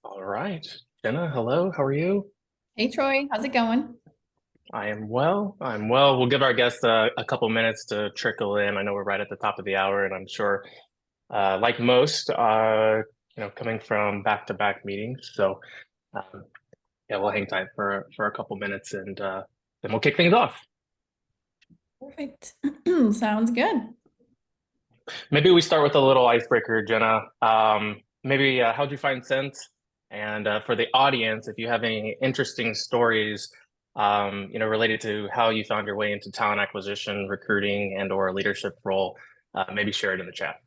All right. Jenna, hello. How are you? Hey Troy, how's it going? I am well. I'm well. We'll give our guests a couple minutes to trickle in. I know we're right at the top of the hour, and I'm sure, like most, coming from back-to-back meetings. So, um, yeah, we'll hang tight for a couple minutes, and then we'll kick things off. Perfect. Sounds good. Maybe we start with a little icebreaker, Jenna. Maybe how'd you find Sense? And for the audience, if you have any interesting stories, related to how you found your way into talent acquisition, recruiting, and or a leadership role, maybe share it in the chat.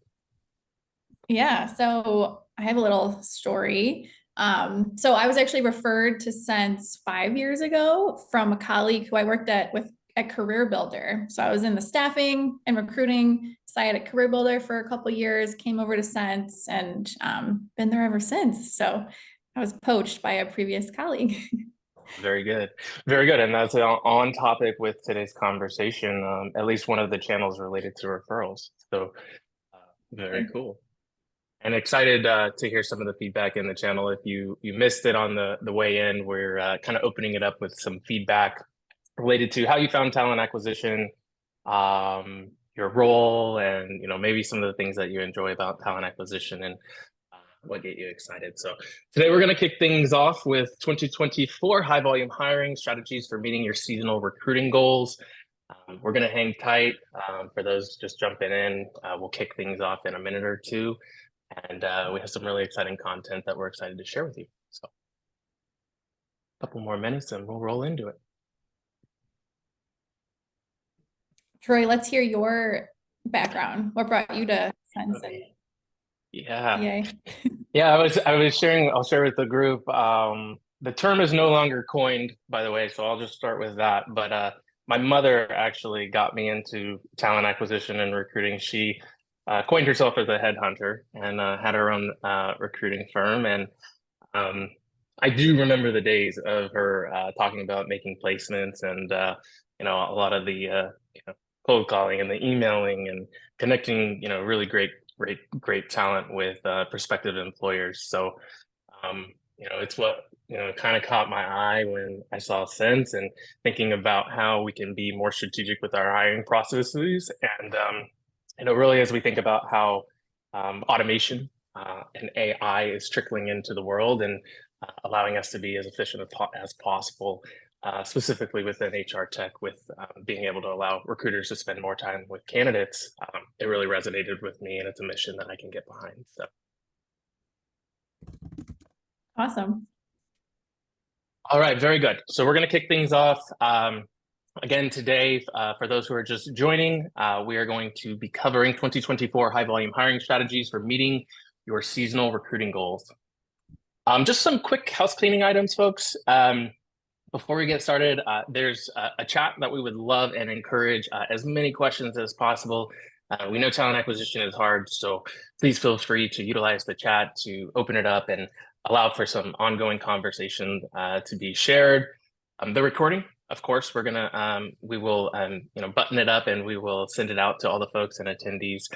Yeah, so I have a little story. So I was actually referred to Sense 5 years ago from a colleague who I worked at Career Builder. So I was in the staffing and recruiting side at Career Builder for a couple years, came over to Sense and been there ever since. So I was poached by a previous colleague. Very good. Very good. And that's on topic with today's conversation, at least one of the channels related to referrals. So, uh, very cool. And excited to hear some of the feedback in the channel. If you missed it on the way in, we're kind of opening it up with some feedback related to how you found talent acquisition, your role, and maybe some of the things that you enjoy about talent acquisition and what get you excited. So today we're going to kick things off with 2024 high volume hiring strategies for meeting your seasonal recruiting goals. We're going to hang tight for those just jumping in. We'll kick things off in a minute or two. And we have some really exciting content that we're excited to share with you. So a couple more minutes and we'll roll into it. Troy, let's hear your background. What brought you to Sense? Yeah. Yay. Yeah, I was sharing, I'll share with the group. The term is no longer coined, by the way, so I'll just start with that. But my mother actually got me into talent acquisition and recruiting. She coined herself as a headhunter and had her own recruiting firm. And um, I do remember the days of her talking about making placements and a lot of the cold calling and the emailing and connecting, really great talent with prospective employers. So, it's what kind of caught my eye when I saw Sense and thinking about how we can be more strategic with our hiring processes and really as we think about how automation and AI is trickling into the world and allowing us to be as efficient as possible, specifically within HR tech, with being able to allow recruiters to spend more time with candidates. It really resonated with me, and it's a mission that I can get behind. So, Awesome. all right, very good. So we're going to kick things off. Again, today, for those who are just joining, we are going to be covering 2024 high volume hiring strategies for meeting your seasonal recruiting goals. Just some quick house cleaning items, folks. Before we get started, there's a chat that we would love and encourage as many questions as possible. We know talent acquisition is hard, so please feel free to utilize the chat to open it up and allow for some ongoing conversation to be shared. The recording, of course, we will button it up and we will send it out to all the folks and attendees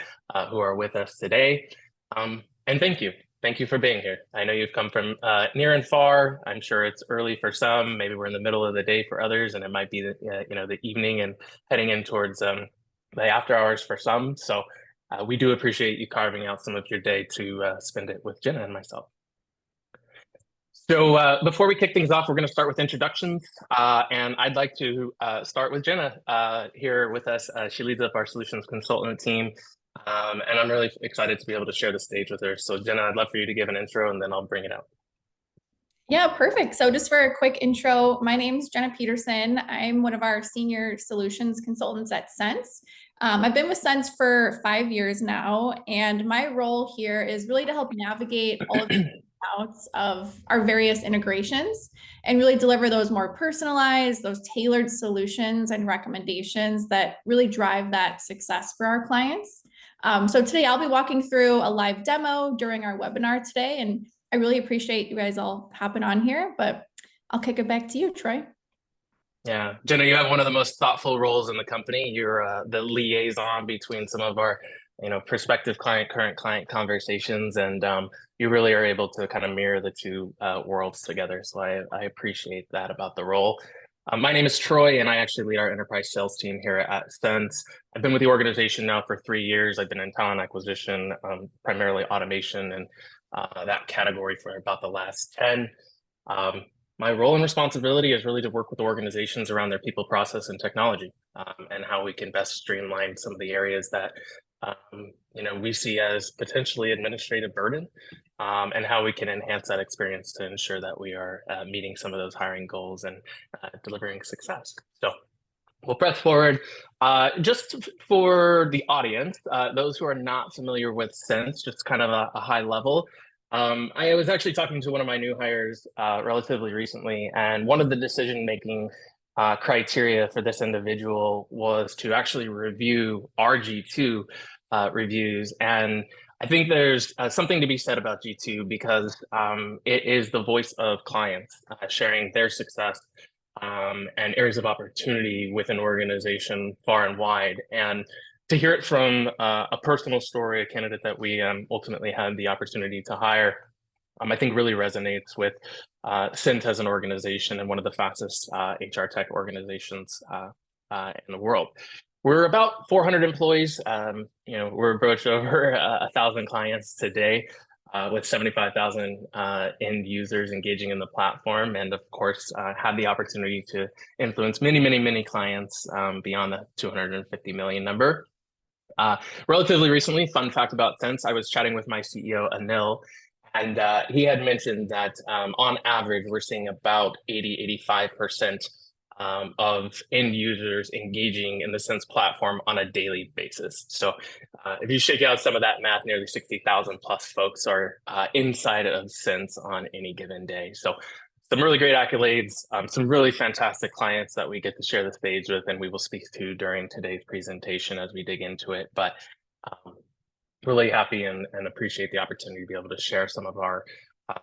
who are with us today. And thank you. Thank you for being here. I know you've come from near and far. I'm sure it's early for some. Maybe we're in the middle of the day for others, and it might be the evening and heading in towards the after hours for some. So we do appreciate you carving out some of your day to spend it with Jenna and myself. So before we kick things off, we're going to start with introductions, and I'd like to start with Jenna here with us. She leads up our solutions consultant team. And I'm really excited to be able to share the stage with her. So Jenna, I'd love for you to give an intro and then I'll bring it out. Yeah, perfect. So just for a quick intro, my name is Jenna Peterson. I'm one of our senior solutions consultants at Sense. I've been with Sense for 5 years now, and my role here is really to help navigate all of the outs of our various integrations and really deliver those more personalized, those tailored solutions and recommendations that really drive that success for our clients. So today I'll be walking through a live demo during our webinar today, and I really appreciate you guys all hopping on here, but I'll kick it back to you, Troy. Yeah, Jenna, you have one of the most thoughtful roles in the company. You're the liaison between some of our prospective client, current client conversations, and you really are able to kind of mirror the two worlds together. So I appreciate that about the role. My name is Troy, and I actually lead our enterprise sales team here at Sense. I've been with the organization now for 3 years. I've been in talent acquisition, primarily automation, and that category for about the last 10. My role and responsibility is really to work with organizations around their people, process, and technology, and how we can best streamline some of the areas that we see as potentially administrative burden, and how we can enhance that experience to ensure that we are meeting some of those hiring goals and delivering success. So we'll press forward. Just for the audience, those who are not familiar with Sense, just kind of a high level. I was actually talking to one of my new hires relatively recently, and one of the decision-making criteria for this individual was to actually review our G2 reviews. And I think there's something to be said about G2 because it is the voice of clients sharing their success and areas of opportunity with an organization far and wide. And to hear it from a personal story, a candidate that we ultimately had the opportunity to hire, I think really resonates with Cint as an organization and one of the fastest HR tech organizations in the world. We're about 400 employees. We're broached over 1,000 clients today, with 75,000 end users engaging in the platform, and of course, had the opportunity to influence many, many, many clients beyond the 250 million number. Relatively recently, fun fact about Sense, I was chatting with my CEO, Anil, and he had mentioned that on average, we're seeing about 80–85% of end users engaging in the Sense platform on a daily basis. So if you shake out some of that math, nearly 60,000 plus folks are inside of Sense on any given day. So some really great accolades, some really fantastic clients that we get to share the stage with, and we will speak to during today's presentation as we dig into it. But really happy and appreciate the opportunity to be able to share some of our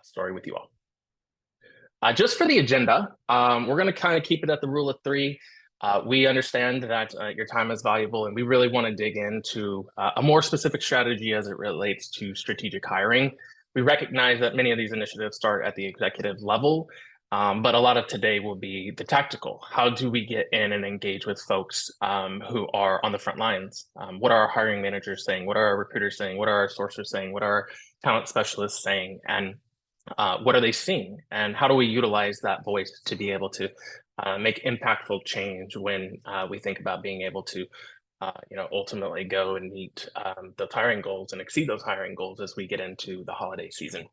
story with you all. Just for the agenda, we're going to kind of keep it at the rule of three. We understand that your time is valuable, and we really want to dig into a more specific strategy as it relates to strategic hiring. We recognize that many of these initiatives start at the executive level, but a lot of today will be the tactical. How do we get in and engage with folks who are on the front lines? What are our hiring managers saying? What are our recruiters saying? What are our sourcers saying? What are our talent specialists saying? And what are they seeing? And how do we utilize that voice to be able to make impactful change when we think about being able to ultimately go and meet those hiring goals and exceed those hiring goals as we get into the holiday season.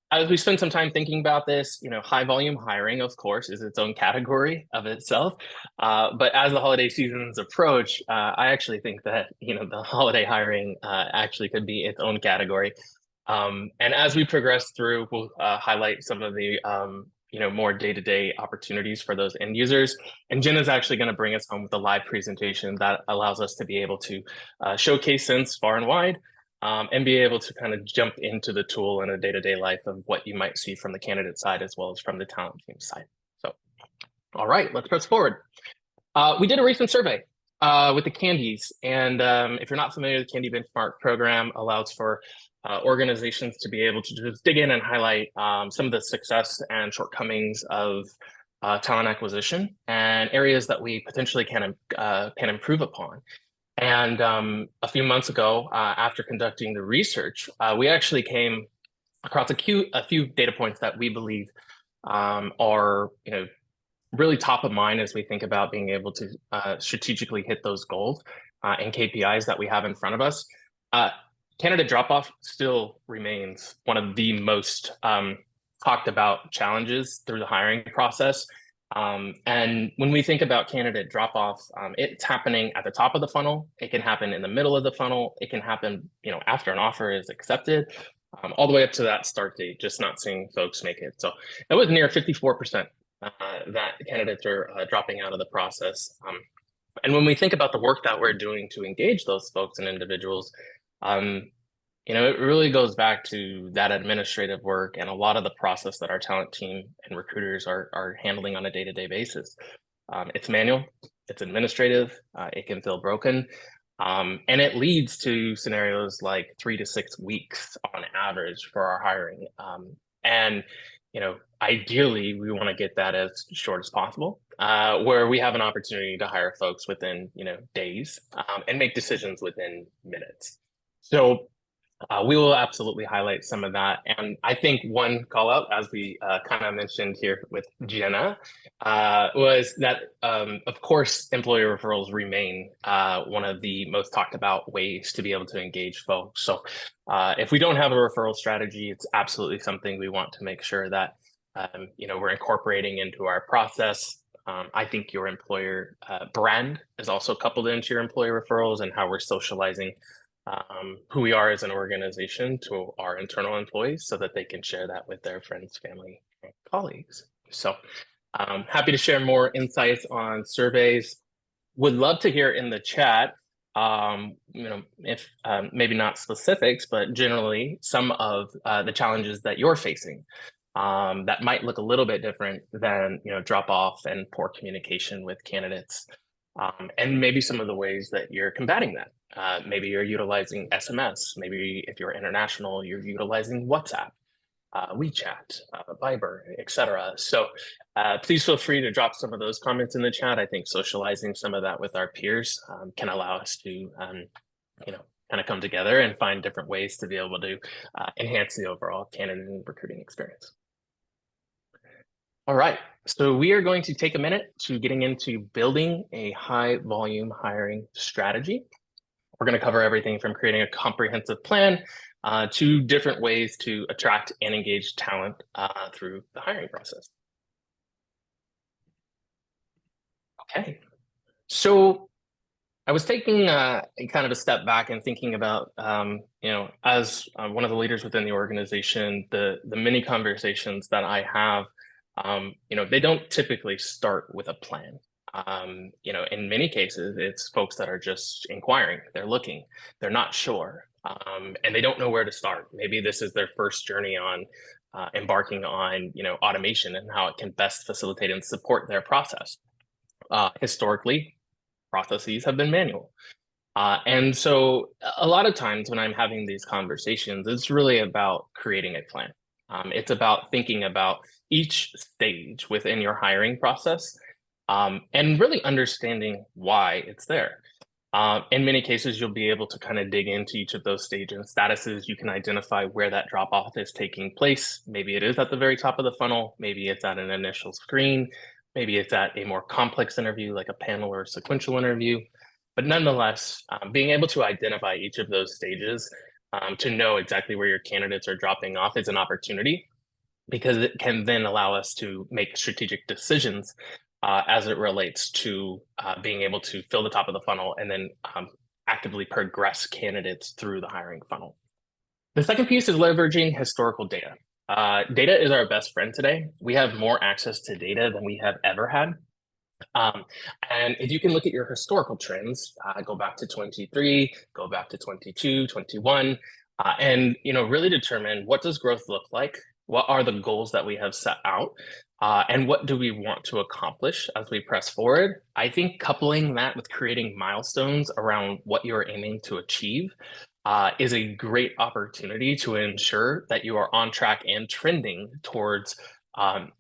As we spend some time thinking about this, high volume hiring, of course, is its own category of itself. But as the holiday seasons approach, I actually think that, the holiday hiring actually could be its own category. And as we progress through, we'll highlight some of the more day-to-day opportunities for those end users. And Jen is actually going to bring us home with a live presentation that allows us to be able to showcase Sense far and wide, and be able to kind of jump into the tool in a day-to-day life of what you might see from the candidate side as well as from the talent team side. So, all right, let's press forward. We did a recent survey with the Candies, and if you're not familiar, the Candy Benchmark program allows for organizations to be able to just dig in and highlight some of the success and shortcomings of talent acquisition and areas that we potentially can improve upon. And a few months ago, after conducting the research, we actually came across a few data points that we believe are really top of mind as we think about being able to strategically hit those goals and KPIs that we have in front of us. Candidate drop-off still remains one of the most talked about challenges through the hiring process. And when we think about candidate drop-off, it's happening at the top of the funnel. It can happen in the middle of the funnel. It can happen, after an offer is accepted, all the way up to that start date, just not seeing folks make it. So it was near 54% that candidates are dropping out of the process. And when we think about the work that we're doing to engage those folks and individuals, it really goes back to that administrative work and a lot of the process that our talent team and recruiters are handling on a day-to-day basis. It's manual, it's administrative, it can feel broken. And it leads to scenarios like 3 to 6 weeks on average for our hiring. And ideally, we want to get that as short as possible, where we have an opportunity to hire folks within, days, and make decisions within minutes. So we will absolutely highlight some of that. And I think one call out, as we kind of mentioned here with Jenna, was that, of course, employer referrals remain one of the most talked about ways to be able to engage folks. So if we don't have a referral strategy, it's absolutely something we want to make sure that we're incorporating into our process. I think your employer brand is also coupled into your employer referrals and how we're socializing who we are as an organization to our internal employees so that they can share that with their friends, family, and colleagues. So happy to share more insights on surveys. Would love to hear in the chat, if maybe not specifics, but generally some of the challenges that you're facing that might look a little bit different than, drop off and poor communication with candidates. And maybe some of the ways that you're combating that. Maybe you're utilizing SMS. Maybe if you're international, you're utilizing WhatsApp, WeChat, Viber, etc. So please feel free to drop some of those comments in the chat. I think socializing some of that with our peers can allow us to, kind of come together and find different ways to be able to enhance the overall candidate and recruiting experience. All right, so we are going to take a minute to getting into building a high volume hiring strategy. We're going to cover everything from creating a comprehensive plan to different ways to attract and engage talent through the hiring process. Okay, so I was taking kind of a step back and thinking about, as one of the leaders within the organization, the many conversations that I have, they don't typically start with a plan. In many cases, it's folks that are just inquiring, they're looking, they're not sure, and they don't know where to start. Maybe this is their first journey on embarking on, automation and how it can best facilitate and support their process. Historically, processes have been manual. And so a lot of times when I'm having these conversations, it's really about creating a plan. It's about thinking about each stage within your hiring process and really understanding why it's there. In many cases, you'll be able to kind of dig into each of those stage and statuses. You can identify where that drop off is taking place. Maybe it is at the very top of the funnel. Maybe it's at an initial screen. Maybe it's at a more complex interview like a panel or a sequential interview. But nonetheless, being able to identify each of those stages to know exactly where your candidates are dropping off is an opportunity because it can then allow us to make strategic decisions as it relates to being able to fill the top of the funnel and then actively progress candidates through the hiring funnel. The second piece is leveraging historical data. Data is our best friend today. We have more access to data than we have ever had. And if you can look at your historical trends, go back to 23, go back to 22, 21, and really determine what does growth look like? What are the goals that we have set out? And what do we want to accomplish as we press forward? I think coupling that with creating milestones around what you're aiming to achieve is a great opportunity to ensure that you are on track and trending towards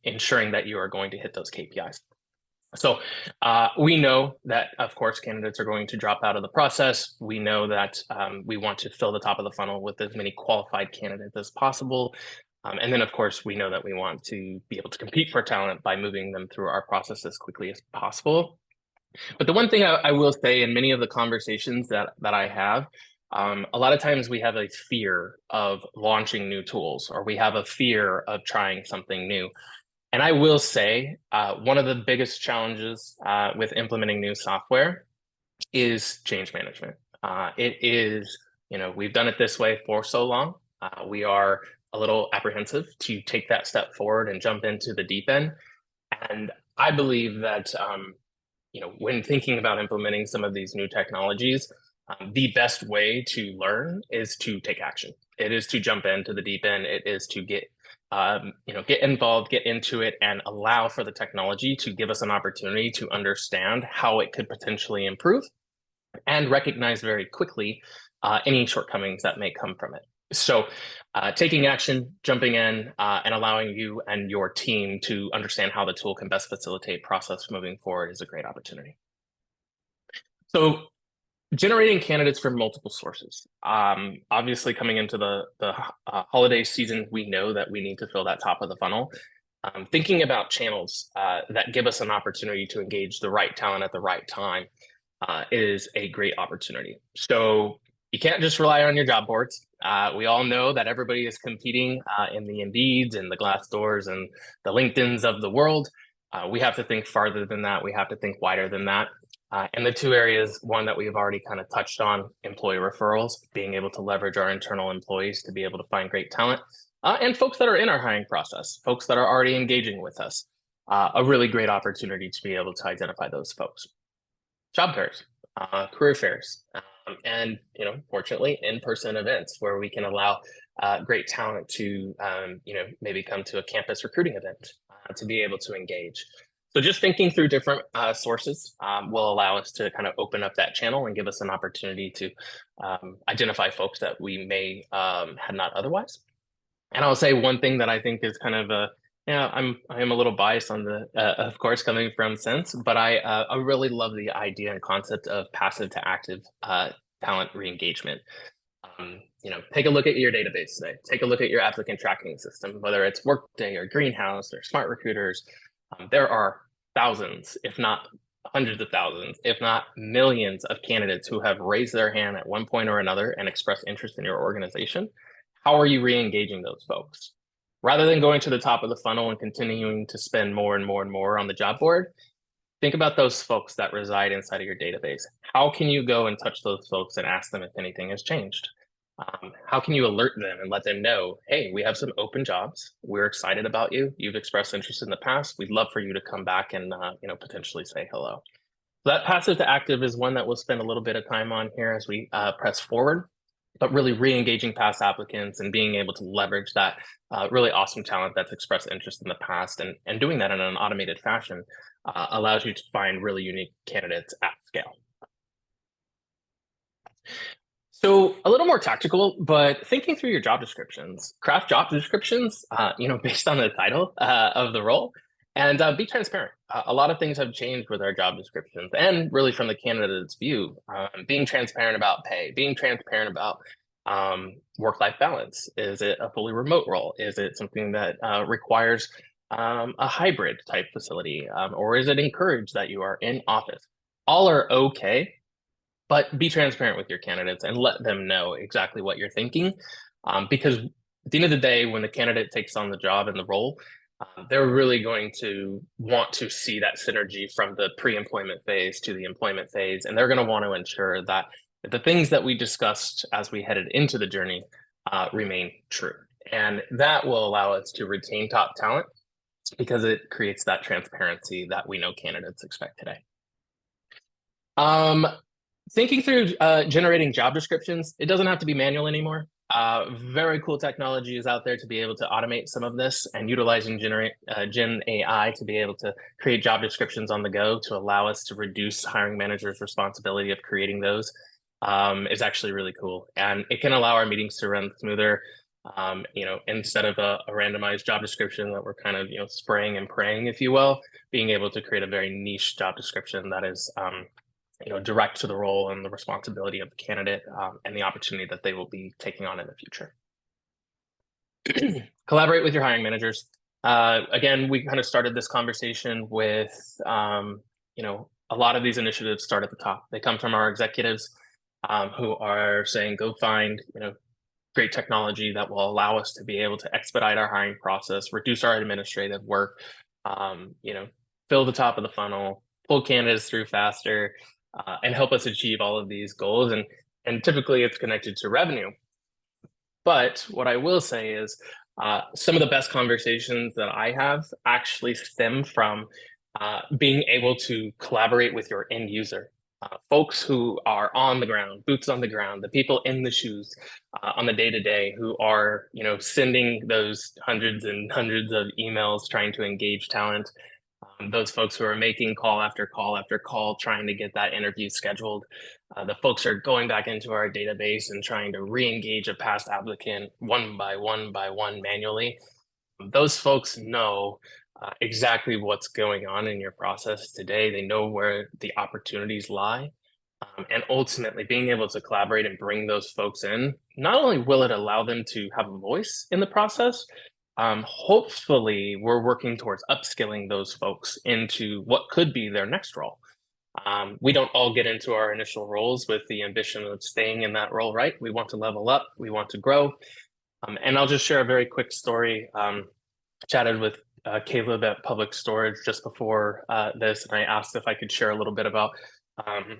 ensuring that you are going to hit those KPIs. So we know that, of course, candidates are going to drop out of the process. We know that we want to fill the top of the funnel with as many qualified candidates as possible. And then, of course, we know that we want to be able to compete for talent by moving them through our process as quickly as possible. But the one thing I will say in many of the conversations that I have, a lot of times we have a fear of launching new tools, or we have a fear of trying something new. And I will say one of the biggest challenges with implementing new software is change management. It is, we've done it this way for so long. We are a little apprehensive to take that step forward and jump into the deep end. And I believe that, when thinking about implementing some of these new technologies, the best way to learn is to take action. It is to jump into the deep end. It is to get involved, get into it, and allow for the technology to give us an opportunity to understand how it could potentially improve. and recognize very quickly any shortcomings that may come from it. So, taking action, jumping in, and allowing you and your team to understand how the tool can best facilitate process moving forward is a great opportunity. So, generating candidates from multiple sources. Obviously, coming into the holiday season, we know that we need to fill that top of the funnel. Thinking about channels that give us an opportunity to engage the right talent at the right time is a great opportunity. So you can't just rely on your job boards. We all know that everybody is competing in the Indeeds and the Glassdoors and the LinkedIn's of the world. We have to think farther than that. We have to think wider than that. And the two areas, one that we've already kind of touched on, employee referrals, being able to leverage our internal employees to be able to find great talent, and folks that are in our hiring process, folks that are already engaging with us. A really great opportunity to be able to identify those folks. Job fairs, career fairs, and fortunately, in-person events where we can allow great talent to maybe come to a campus recruiting event to be able to engage. So just thinking through different sources will allow us to kind of open up that channel and give us an opportunity to identify folks that we may had not otherwise. And I'll say one thing that I think is kind of a I am a little biased on the of course coming from Sense, but I really love the idea and concept of passive to active talent reengagement. Take a look at your database today. Take a look at your applicant tracking system, whether it's Workday or Greenhouse or Smart Recruiters. There are thousands, if not hundreds of thousands, if not millions of candidates who have raised their hand at one point or another and expressed interest in your organization. How are you re-engaging those folks? Rather than going to the top of the funnel and continuing to spend more and more and more on the job board, think about those folks that reside inside of your database. How can you go and touch those folks and ask them if anything has changed? How can you alert them and let them know, hey, we have some open jobs. We're excited about you. You've expressed interest in the past. We'd love for you to come back and potentially say hello. So that passive to active is one that we'll spend a little bit of time on here as we press forward, but really re-engaging past applicants and being able to leverage that really awesome talent that's expressed interest in the past and doing that in an automated fashion allows you to find really unique candidates at scale. So a little more tactical, but thinking through your job descriptions, craft job descriptions, based on the title of the role, and be transparent. A lot of things have changed with our job descriptions, and really from the candidate's view, being transparent about pay, being transparent about work-life balance. Is it a fully remote role? Is it something that requires a hybrid type facility, or is it encouraged that you are in office? All are okay, but be transparent with your candidates and let them know exactly what you're thinking. Because at the end of the day, when the candidate takes on the job and the role, they're really going to want to see that synergy from the pre-employment phase to the employment phase. And they're going to want to ensure that the things that we discussed as we headed into the journey remain true. And that will allow us to retain top talent because it creates that transparency that we know candidates expect today. Thinking through generating job descriptions, it doesn't have to be manual anymore. Very cool technology is out there to be able to automate some of this, and utilizing Gen AI to be able to create job descriptions on the go to allow us to reduce hiring managers' responsibility of creating those is actually really cool. And it can allow our meetings to run smoother. Instead of a randomized job description that we're kind of, spraying and praying, if you will, being able to create a very niche job description that is direct to the role and the responsibility of the candidate and the opportunity that they will be taking on in the future. Collaborate with your hiring managers. Again, we kind of started this conversation with, a lot of these initiatives start at the top. They come from our executives who are saying, go find, great technology that will allow us to be able to expedite our hiring process, reduce our administrative work, fill the top of the funnel, pull candidates through faster, and help us achieve all of these goals. And typically it's connected to revenue. But what I will say is some of the best conversations that I have actually stem from being able to collaborate with your end user. Folks who are on the ground, boots on the ground, the people in the shoes on the day-to-day who are, sending those hundreds and hundreds of emails trying to engage talent. Those folks who are making call after call after call, trying to get that interview scheduled. The folks are going back into our database and trying to re-engage a past applicant one by one manually. Those folks know exactly what's going on in your process today. They know where the opportunities lie. And ultimately, being able to collaborate and bring those folks in, not only will it allow them to have a voice in the process, hopefully, we're working towards upskilling those folks into what could be their next role. We don't all get into our initial roles with the ambition of staying in that role, right? We want to level up, we want to grow. And I'll just share a very quick story. Chatted with Caleb at Public Storage just before this, and I asked if I could share a little bit about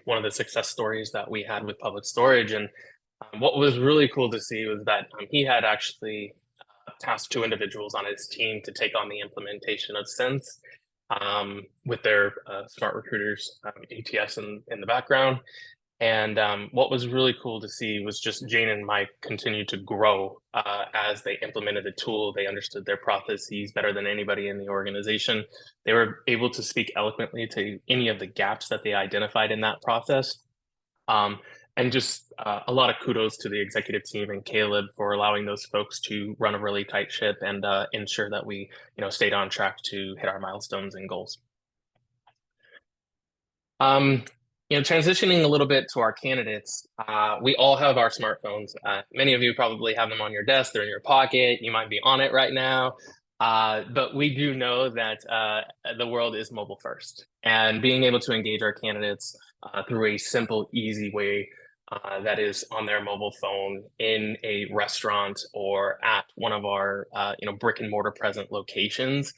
one of the success stories that we had with Public Storage. And what was really cool to see was that he had actually tasked two individuals on his team to take on the implementation of Sense with their smart recruiters ATS in the background. And what was really cool to see was just Jane and Mike continue to grow as they implemented the tool. They understood their processes better than anybody in the organization. They were able to speak eloquently to any of the gaps that they identified in that process. And just a lot of kudos to the executive team and Caleb for allowing those folks to run a really tight ship and ensure that we, stayed on track to hit our milestones and goals. Transitioning a little bit to our candidates, we all have our smartphones. Many of you probably have them on your desk, they're in your pocket, you might be on it right now. But we do know that the world is mobile first, and being able to engage our candidates through a simple, easy way that is on their mobile phone in a restaurant or at one of our brick and mortar present locations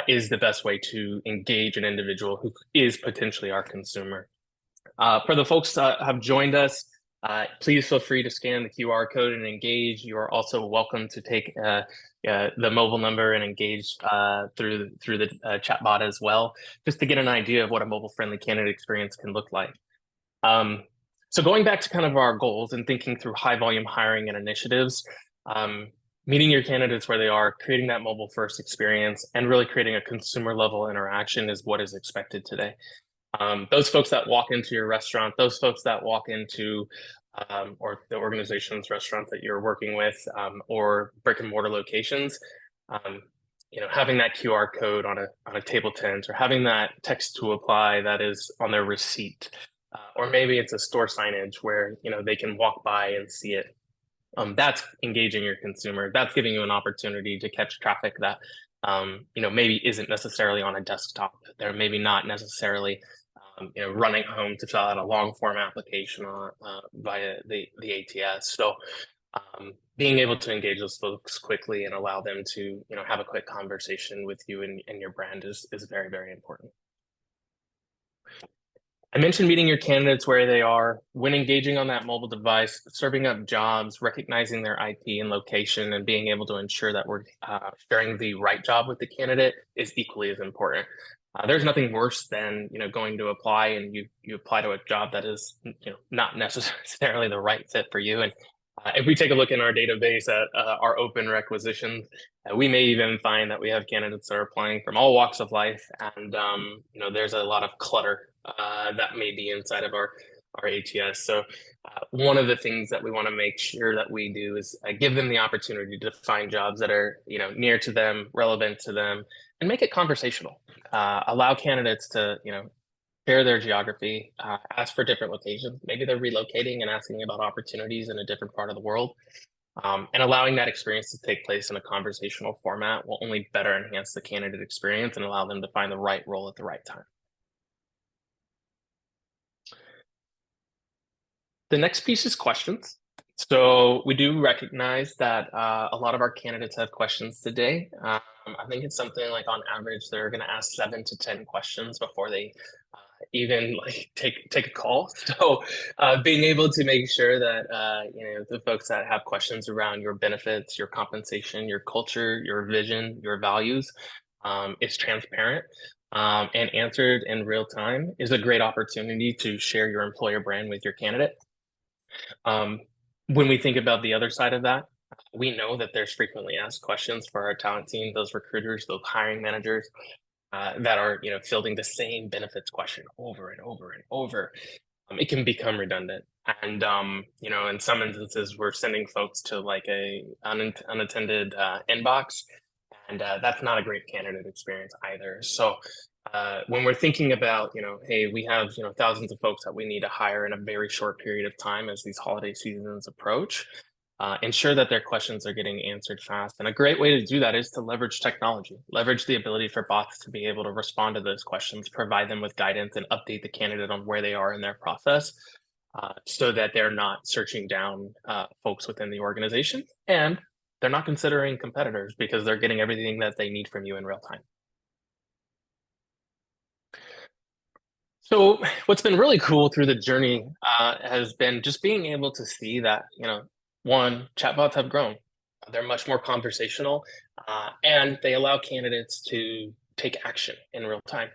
is the best way to engage an individual who is potentially our consumer. For the folks that have joined us, please feel free to scan the QR code and engage. You are also welcome to take the mobile number and engage through the chat bot as well, just to get an idea of what a mobile-friendly candidate experience can look like. So going back to kind of our goals and thinking through high volume hiring and initiatives, meeting your candidates where they are, creating that mobile first experience, and really creating a consumer level interaction is what is expected today. Those folks that walk into your restaurant, those folks that walk into or the organization's restaurants that you're working with, or brick and mortar locations, having that QR code on a table tent, or having that text to apply that is on their receipt, or maybe it's a store signage where they can walk by and see it. That's engaging your consumer. That's giving you an opportunity to catch traffic that maybe isn't necessarily on a desktop. They're maybe not necessarily running home to fill out a long form application via the ATS. So being able to engage those folks quickly and allow them to have a quick conversation with you and your brand is very, very important. I mentioned meeting your candidates where they are. When engaging on that mobile device, serving up jobs, recognizing their IP and location, and being able to ensure that we're sharing the right job with the candidate is equally as important. There's nothing worse than going to apply and you apply to a job that is not necessarily the right fit for you. And if we take a look in our database at our open requisitions, we may even find that we have candidates that are applying from all walks of life, and there's a lot of clutter that may be inside of our ATS. So one of the things that we want to make sure that we do is give them the opportunity to find jobs that are near to them, relevant to them, and make it conversational. Allow candidates to share their geography, ask for different locations. Maybe they're relocating and asking about opportunities in a different part of the world. And allowing that experience to take place in a conversational format will only better enhance the candidate experience and allow them to find the right role at the right time. The next piece is questions. So we do recognize that a lot of our candidates have questions today. I think it's something like on average, they're going to ask 7 to 10 questions before they even take a call. So being able to make sure that the folks that have questions around your benefits, your compensation, your culture, your vision, your values is transparent and answered in real time is a great opportunity to share your employer brand with your candidate. When we think about the other side of that, we know that there's frequently asked questions for our talent team, those recruiters, those hiring managers. that are, fielding the same benefits question over and over and over. It can become redundant. And in some instances, we're sending folks to like a unattended inbox, and that's not a great candidate experience either. So when we're thinking about, hey, we have, thousands of folks that we need to hire in a very short period of time as these holiday seasons approach, ensure that their questions are getting answered fast. And a great way to do that is to leverage technology, leverage the ability for bots to be able to respond to those questions, provide them with guidance, and update the candidate on where they are in their process, so that they're not searching down folks within the organization, and they're not considering competitors because they're getting everything that they need from you in real time. So what's been really cool through the journey has been just being able to see that, one, chatbots have grown. They're much more conversational, and they allow candidates to take action in real time.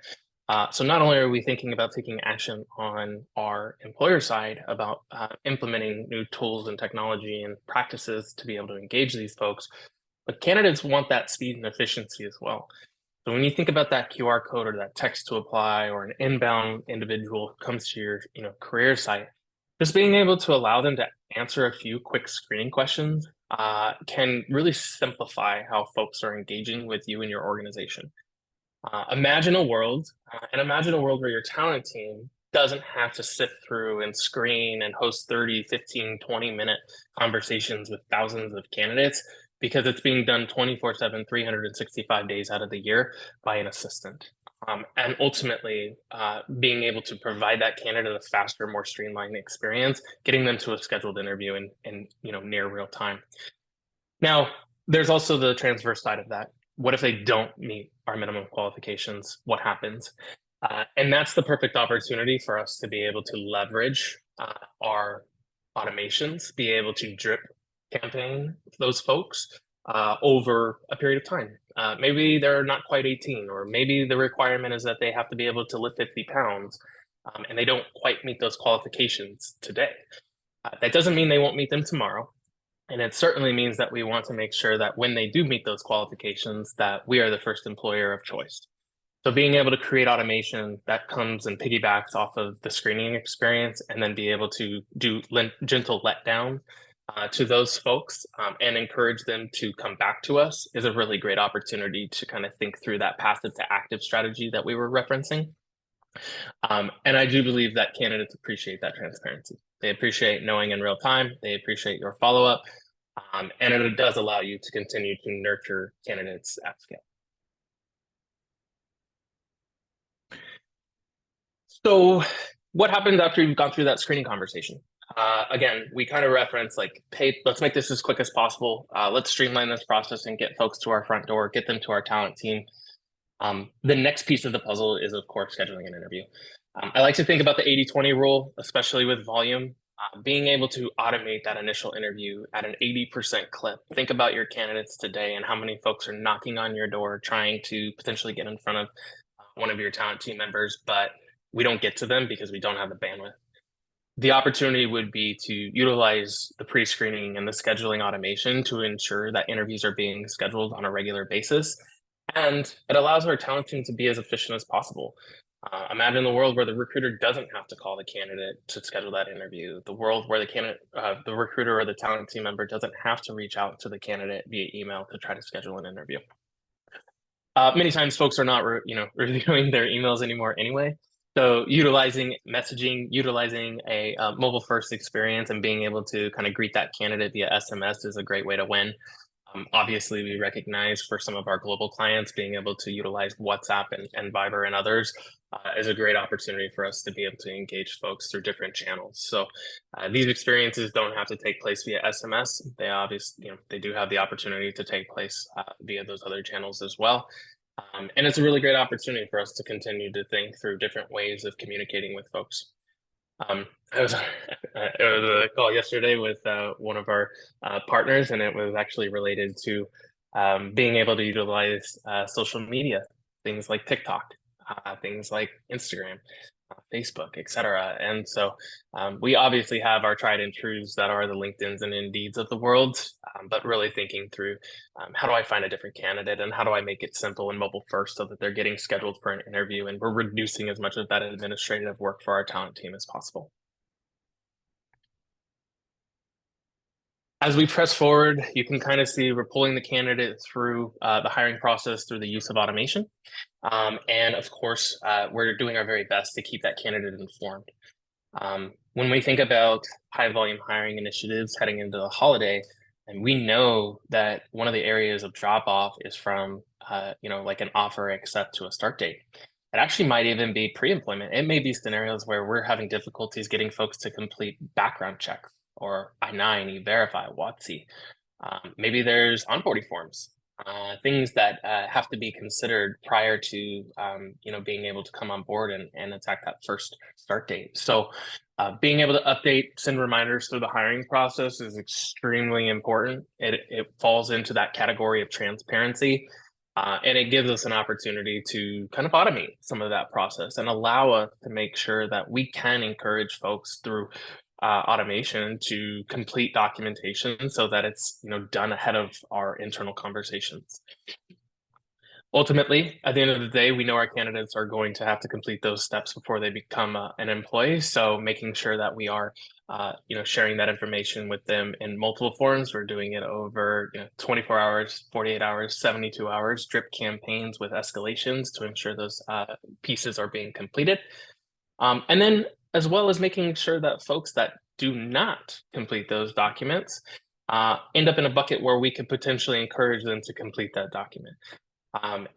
So not only are we thinking about taking action on our employer side about implementing new tools and technology and practices to be able to engage these folks, but candidates want that speed and efficiency as well. So when you think about that QR code or that text to apply or an inbound individual who comes to your career site, just being able to allow them to answer a few quick screening questions can really simplify how folks are engaging with you and your organization. Imagine a world, imagine a world where your talent team doesn't have to sit through and screen and host 30, 15, 20-minute conversations with thousands of candidates, because it's being done 24/7, 365 days out of the year by an assistant. And ultimately, being able to provide that candidate a faster, more streamlined experience, getting them to a scheduled interview in near real time. Now, there's also the transverse side of that. What if they don't meet our minimum qualifications? What happens? And that's the perfect opportunity for us to be able to leverage our automations, be able to drip campaign those folks over a period of time. Maybe they're not quite 18, or maybe the requirement is that they have to be able to lift 50 pounds, and they don't quite meet those qualifications today. That doesn't mean they won't meet them tomorrow. And it certainly means that we want to make sure that when they do meet those qualifications, that we are the first employer of choice. So being able to create automation that comes and piggybacks off of the screening experience, and then be able to do gentle letdown to those folks, and encourage them to come back to us, is a really great opportunity to kind of think through that passive to active strategy that we were referencing. And I do believe that candidates appreciate that transparency. They appreciate knowing in real time. They appreciate your follow-up. And it does allow you to continue to nurture candidates at scale. So what happens after you've gone through that screening conversation? Again, we kind of reference like, hey, let's make this as quick as possible. Let's streamline this process and get folks to our front door, get them to our talent team. The next piece of the puzzle is, of course, scheduling an interview. I like to think about the 80-20 rule, especially with volume. Being able to automate that initial interview at an 80% clip. Think about your candidates today and how many folks are knocking on your door trying to potentially get in front of one of your talent team members, but we don't get to them because we don't have the bandwidth. The opportunity would be to utilize the pre-screening and the scheduling automation to ensure that interviews are being scheduled on a regular basis. And it allows our talent team to be as efficient as possible. Imagine the world where the recruiter doesn't have to call the candidate to schedule that interview. The world where the recruiter or the talent team member doesn't have to reach out to the candidate via email to try to schedule an interview. Many times, folks are not, reviewing their emails anymore anyway. So utilizing messaging, utilizing a mobile-first experience, and being able to kind of greet that candidate via SMS is a great way to win. Obviously, we recognize for some of our global clients, being able to utilize WhatsApp and Viber and others is a great opportunity for us to be able to engage folks through different channels. So these experiences don't have to take place via SMS. They obviously, they do have the opportunity to take place via those other channels as well. And it's a really great opportunity for us to continue to think through different ways of communicating with folks. I was a call yesterday with one of our partners, and it was actually related to being able to utilize social media, things like TikTok, things like Instagram, Facebook, et cetera. And so we obviously have our tried and trues that are the LinkedIns and Indeeds of the world, but really thinking through how do I find a different candidate and how do I make it simple and mobile first so that they're getting scheduled for an interview and we're reducing as much of that administrative work for our talent team as possible. As we press forward, you can kind of see we're pulling the candidate through the hiring process through the use of automation. And of course, we're doing our very best to keep that candidate informed. When we think about high volume hiring initiatives heading into the holiday, and we know that one of the areas of drop off is from, like an offer accept to a start date. It actually might even be pre-employment. It may be scenarios where we're having difficulties getting folks to complete background checks or I-9, E-Verify, WOTC. Maybe there's onboarding forms, things that have to be considered prior to being able to come on board and attack that first start date. So being able to update, send reminders through the hiring process is extremely important. It falls into that category of transparency. And it gives us an opportunity to kind of automate some of that process and allow us to make sure that we can encourage folks through automation to complete documentation so that it's done ahead of our internal conversations. Ultimately, at the end of the day, we know our candidates are going to have to complete those steps before they become an employee. So making sure that we are, sharing that information with them in multiple forms. We're doing it over 24 hours, 48 hours, 72 hours, drip campaigns with escalations to ensure those pieces are being completed. And then as well as making sure that folks that do not complete those documents end up in a bucket where we could potentially encourage them to complete that document.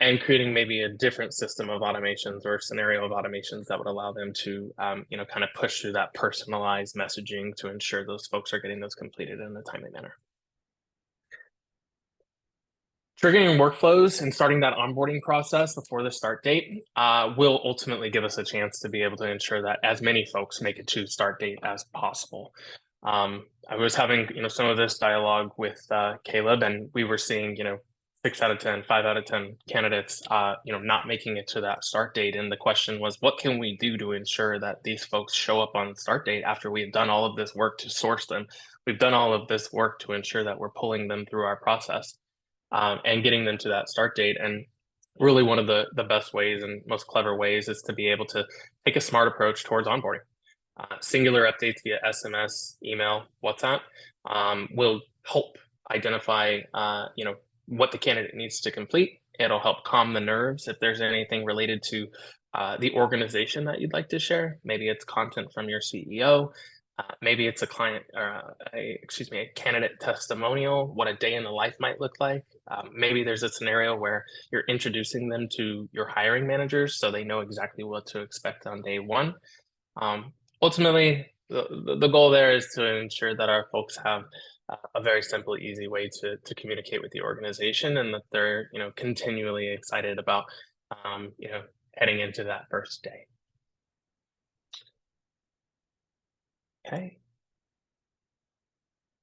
And creating maybe a different system of automations or scenario of automations that would allow them to, kind of push through that personalized messaging to ensure those folks are getting those completed in a timely manner. Triggering workflows and starting that onboarding process before the start date will ultimately give us a chance to be able to ensure that as many folks make it to start date as possible. I was having, some of this dialogue with Caleb, and we were seeing, 6 out of 10, 5 out of 10 candidates, not making it to that start date. And the question was, what can we do to ensure that these folks show up on start date after we've done all of this work to source them? We've done all of this work to ensure that we're pulling them through our process and getting them to that start date. And really one of the best ways and most clever ways is to be able to take a smart approach towards onboarding. Singular updates via SMS, email, WhatsApp will help identify, what the candidate needs to complete. It'll help calm the nerves if there's anything related to the organization that you'd like to share. Maybe it's content from your CEO. Maybe it's a client, or a candidate testimonial, what a day in the life might look like. Maybe there's a scenario where you're introducing them to your hiring managers so they know exactly what to expect on day one. Ultimately, the goal there is to ensure that our folks have a very simple, easy way to communicate with the organization, and that they're continually excited about heading into that first day. Okay.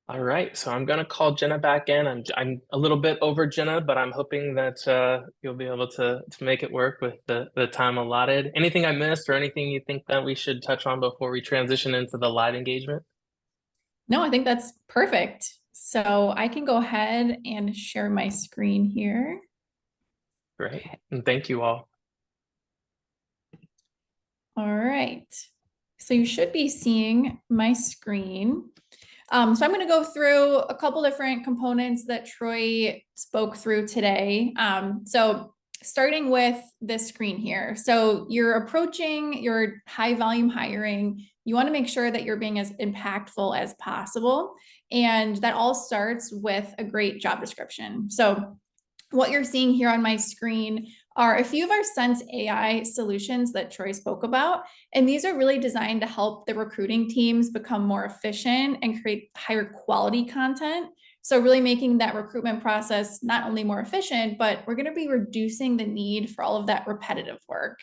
All right, so I'm gonna call Jenna back in. I'm a little bit over Jenna, but I'm hoping that you'll be able to make it work with the time allotted. Anything I missed or anything you think that we should touch on before we transition into the live engagement? No, I think that's perfect. So I can go ahead and share my screen here. Great, and thank you all. All right. So you should be seeing my screen. So I'm going to go through a couple different components that Troy spoke through today. So starting with this screen here. So you're approaching your high volume hiring. You want to make sure that you're being as impactful as possible. And that all starts with a great job description. So what you're seeing here on my screen are a few of our Sense AI solutions that Troy spoke about. And these are really designed to help the recruiting teams become more efficient and create higher quality content. So really making that recruitment process not only more efficient, but we're going to be reducing the need for all of that repetitive work.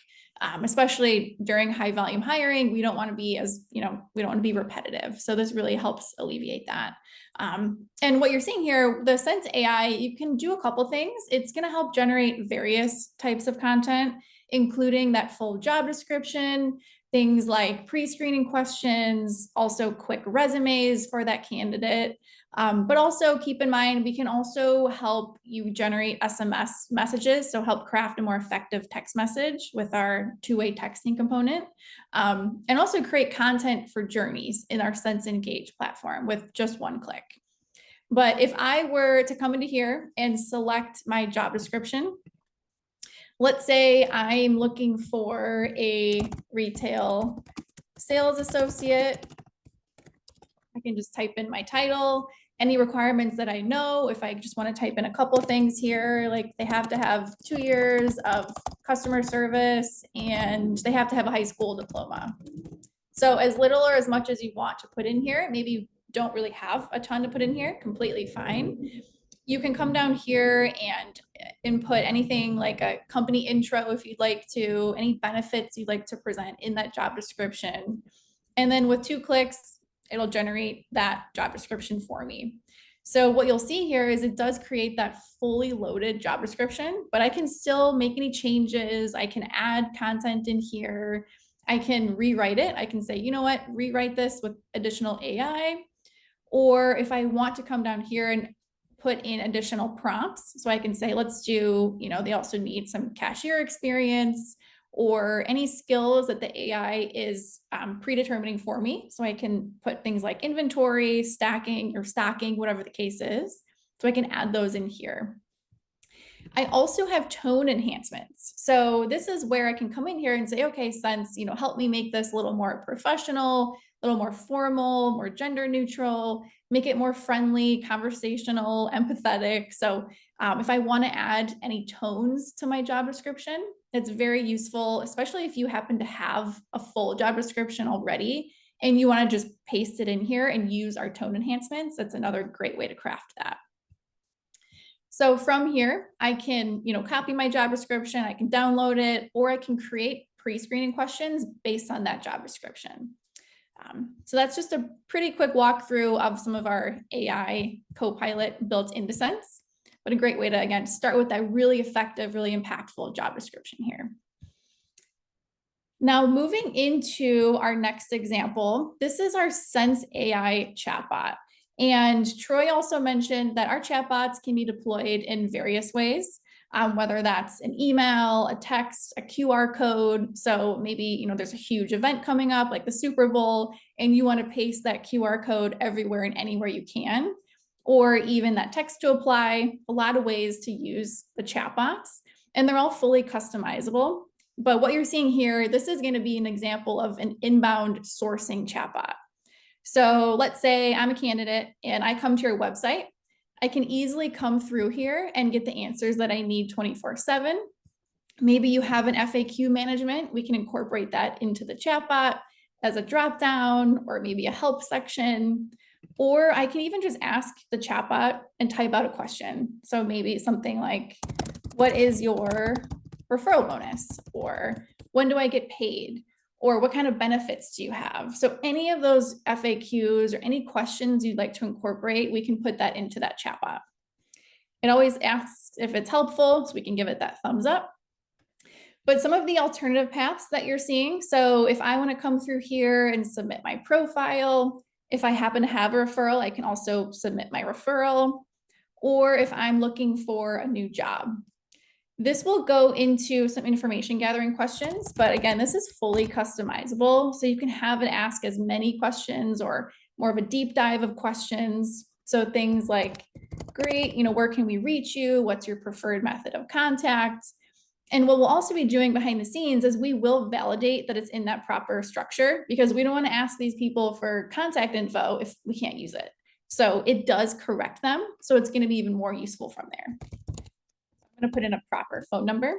Especially during high volume hiring, we don't want to be we don't want to be repetitive. So this really helps alleviate that. And what you're seeing here, the Sense AI, you can do a couple things. It's going to help generate various types of content, including that full job description, things like pre-screening questions, also quick resumes for that candidate. But also keep in mind, we can also help you generate SMS messages, so help craft a more effective text message with our two-way texting component, and also create content for journeys in our Sense Engage platform with just one click. But if I were to come into here and select my job description, let's say I'm looking for a retail sales associate. I can just type in my title, any requirements that I know. If I just want to type in a couple things here, like they have to have 2 years of customer service and they have to have a high school diploma. So as little or as much as you want to put in here, maybe you don't really have a ton to put in here, completely fine. You can come down here and input anything like a company intro if you'd like to, any benefits you'd like to present in that job description. And then with 2 clicks, it'll generate that job description for me. So what you'll see here is it does create that fully loaded job description, but I can still make any changes. I can add content in here. I can rewrite it. I can say, you know what, rewrite this with additional AI. Or if I want to come down here and put in additional prompts, so I can say, let's do, they also need some cashier experience or any skills that the AI is predetermining for me. So I can put things like inventory, stacking, or stocking, whatever the case is. So I can add those in here. I also have tone enhancements. So this is where I can come in here and say, okay, Sense, help me make this a little more professional, a little more formal, more gender neutral, make it more friendly, conversational, empathetic. So if I want to add any tones to my job description, it's very useful, especially if you happen to have a full job description already and you want to just paste it in here and use our tone enhancements. That's another great way to craft that. So from here, I can, copy my job description, I can download it, or I can create pre-screening questions based on that job description. So that's just a pretty quick walkthrough of some of our AI Copilot built into Sense, but a great way to, again, start with that really effective, really impactful job description here. Now, moving into our next example, this is our Sense AI chatbot. And Troy also mentioned that our chatbots can be deployed in various ways, whether that's an email, a text, a QR code. So maybe, there's a huge event coming up like the Super Bowl, and you want to paste that QR code everywhere and anywhere you can, or even that text to apply, a lot of ways to use the chatbots, and they're all fully customizable. But what you're seeing here, this is going to be an example of an inbound sourcing chatbot. So let's say I'm a candidate and I come to your website. I can easily come through here and get the answers that I need 24/7. Maybe you have an FAQ management. We can incorporate that into the chatbot as a dropdown or maybe a help section. Or I can even just ask the chatbot and type out a question. So maybe something like, what is your referral bonus? Or when do I get paid? Or what kind of benefits do you have? So any of those FAQs or any questions you'd like to incorporate, we can put that into that chatbot. It always asks if it's helpful, so we can give it that thumbs up. But some of the alternative paths that you're seeing, so if I want to come through here and submit my profile, if I happen to have a referral, I can also submit my referral, or if I'm looking for a new job. This will go into some information gathering questions, but again, this is fully customizable. So you can have it ask as many questions or more of a deep dive of questions. So things like, great, where can we reach you? What's your preferred method of contact? And what we'll also be doing behind the scenes is we will validate that it's in that proper structure, because we don't want to ask these people for contact info if we can't use it. So it does correct them. So it's going to be even more useful from there. I'm going to put in a proper phone number.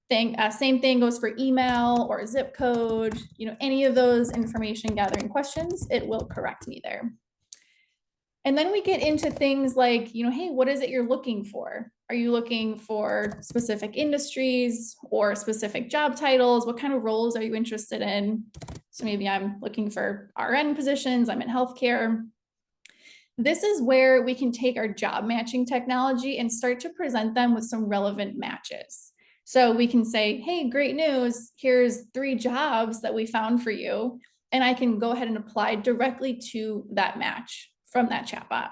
Same thing goes for email or zip code, any of those information gathering questions, it will correct me there. And then we get into things like, hey, what is it you're looking for? Are you looking for specific industries or specific job titles? What kind of roles are you interested in? So maybe I'm looking for RN positions, I'm in healthcare. This is where we can take our job matching technology and start to present them with some relevant matches. So we can say, hey, great news, here's 3 jobs that we found for you. And I can go ahead and apply directly to that match from that chatbot.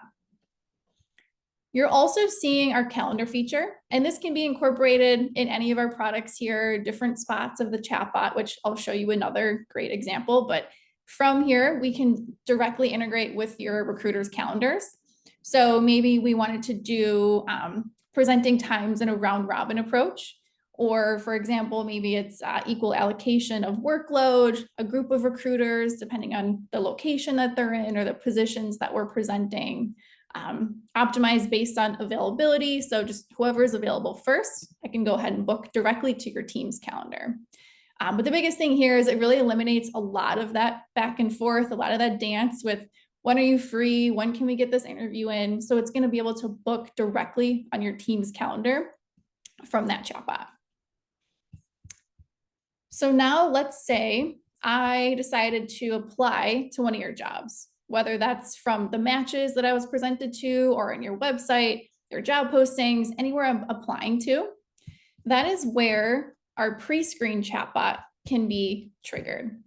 You're also seeing our calendar feature, and this can be incorporated in any of our products here, different spots of the chatbot, which I'll show you another great example. But from here, we can directly integrate with your recruiters' calendars. So maybe we wanted to do presenting times in a round robin approach. Or for example, maybe it's equal allocation of workload, a group of recruiters, depending on the location that they're in or the positions that we're presenting. Optimize based on availability. So just whoever is available first, I can go ahead and book directly to your team's calendar. But the biggest thing here is it really eliminates a lot of that back and forth, a lot of that dance with when are you free? When can we get this interview in? So it's going to be able to book directly on your team's calendar from that chatbot. So now let's say I decided to apply to one of your jobs, whether that's from the matches that I was presented to or on your website, your job postings, anywhere I'm applying to. That is where our pre-screen chatbot can be triggered.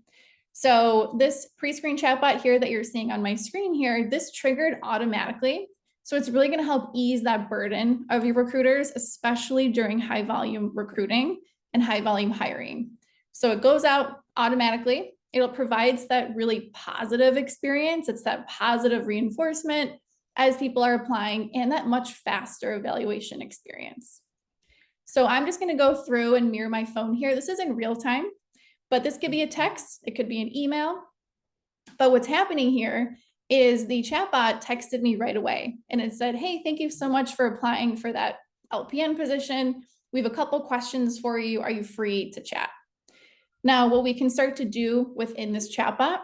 So this pre-screen chatbot here that you're seeing on my screen here, this triggered automatically. So it's really going to help ease that burden of your recruiters, especially during high volume recruiting and high volume hiring. So it goes out automatically. It provides that really positive experience. It's that positive reinforcement as people are applying and that much faster evaluation experience. So I'm just going to go through and mirror my phone here. This is in real time, but this could be a text. It could be an email. But what's happening here is the chatbot texted me right away and it said, hey, thank you so much for applying for that LPN position. We have a couple questions for you. Are you free to chat? Now, what we can start to do within this chatbot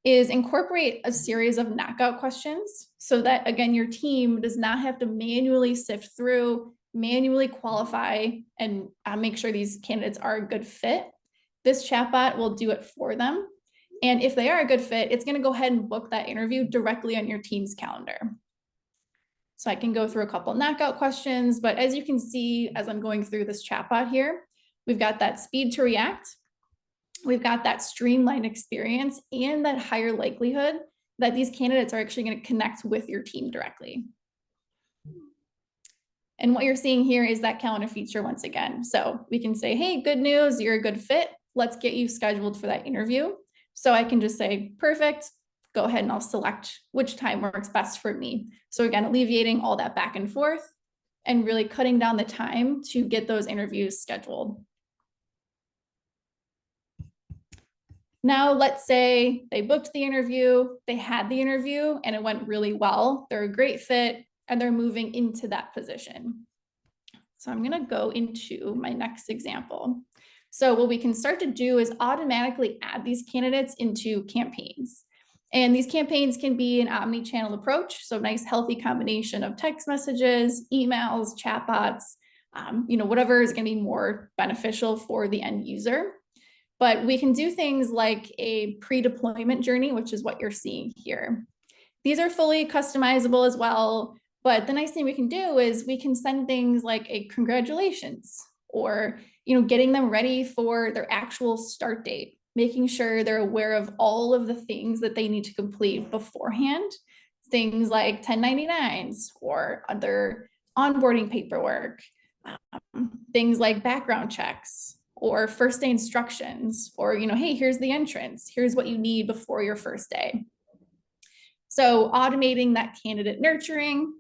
is incorporate a series of knockout questions so that, again, your team does not have to manually sift through, manually qualify, and make sure these candidates are a good fit. This chatbot will do it for them. And if they are a good fit, it's going to go ahead and book that interview directly on your team's calendar. So I can go through a couple knockout questions, but as you can see, as I'm going through this chatbot here, we've got that speed to react. We've got that streamlined experience and that higher likelihood that these candidates are actually going to connect with your team directly. And what you're seeing here is that calendar feature once again. So we can say, hey, good news, you're a good fit. Let's get you scheduled for that interview. So I can just say, perfect, go ahead and I'll select which time works best for me. So again, alleviating all that back and forth and really cutting down the time to get those interviews scheduled. Now, let's say they booked the interview, they had the interview, and it went really well. They're a great fit, and they're moving into that position. So I'm going to go into my next example. So what we can start to do is automatically add these candidates into campaigns. And these campaigns can be an omni-channel approach, so nice healthy combination of text messages, emails, chatbots, whatever is going to be more beneficial for the end user. But we can do things like a pre-deployment journey, which is what you're seeing here. These are fully customizable as well, but the nice thing we can do is we can send things like a congratulations or getting them ready for their actual start date, making sure they're aware of all of the things that they need to complete beforehand, things like 1099s or other onboarding paperwork, things like background checks, or first day instructions, or, hey, here's the entrance. Here's what you need before your first day. So automating that candidate nurturing,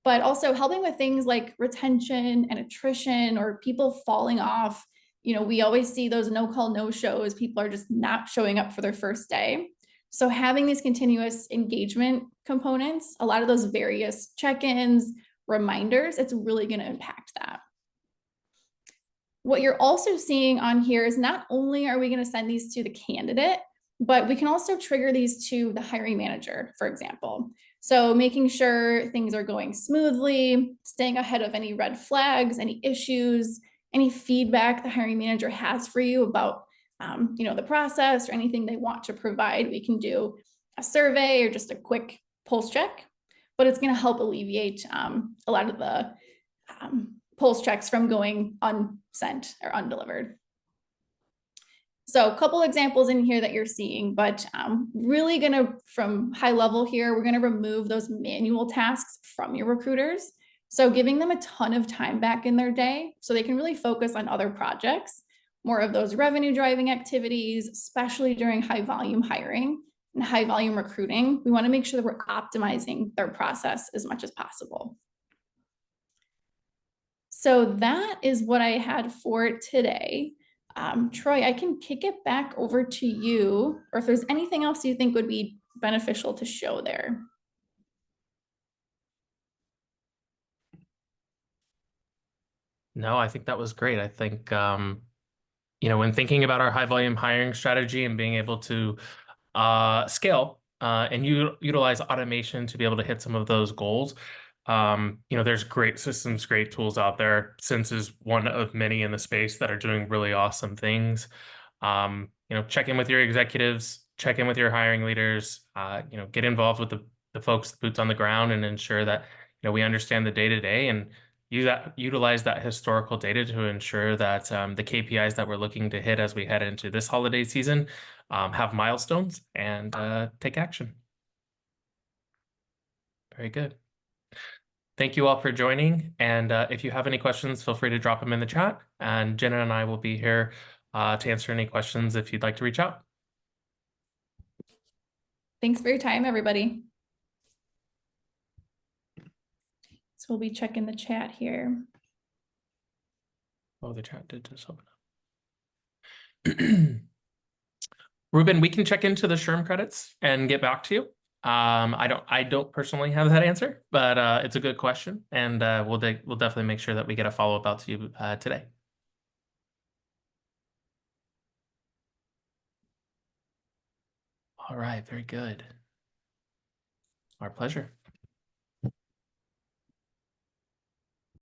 but also helping with things like retention and attrition or people falling off. We always see those no-call, no-shows. People are just not showing up for their first day. So having these continuous engagement components, a lot of those various check-ins, reminders, it's really going to impact that. What you're also seeing on here is not only are we going to send these to the candidate, but we can also trigger these to the hiring manager, for example. So making sure things are going smoothly, staying ahead of any red flags, any issues, any feedback the hiring manager has for you about the process or anything they want to provide. We can do a survey or just a quick pulse check, but it's going to help alleviate a lot of the pulse checks from going unsent or undelivered. So a couple examples in here that you're seeing, but really gonna, from high level here, we're gonna remove those manual tasks from your recruiters. So giving them a ton of time back in their day so they can really focus on other projects, more of those revenue driving activities, especially during high volume hiring and high volume recruiting. We wanna make sure that we're optimizing their process as much as possible. So that is what I had for today. Troy, I can kick it back over to you, or if there's anything else you think would be beneficial to show there. No, I think that was great. I think, when thinking about our high volume hiring strategy and being able to scale and utilize automation to be able to hit some of those goals. There's great systems, great tools out there. Sense is one of many in the space that are doing really awesome things. Check in with your executives, check in with your hiring leaders, get involved with the folks, the boots on the ground, and ensure that, we understand the day to day and utilize that historical data to ensure that the KPIs that we're looking to hit as we head into this holiday season have milestones and take action. Very good. Thank you all for joining. And if you have any questions, feel free to drop them in the chat. And Jenna and I will be here to answer any questions if you'd like to reach out. Thanks for your time, everybody. So we'll be checking the chat here. Oh, the chat did just open up. Ruben, we can check into the SHRM credits and get back to you. I don't personally have that answer, but it's a good question, and we'll definitely make sure that we get a follow-up out to you today. All right, very good. Our pleasure.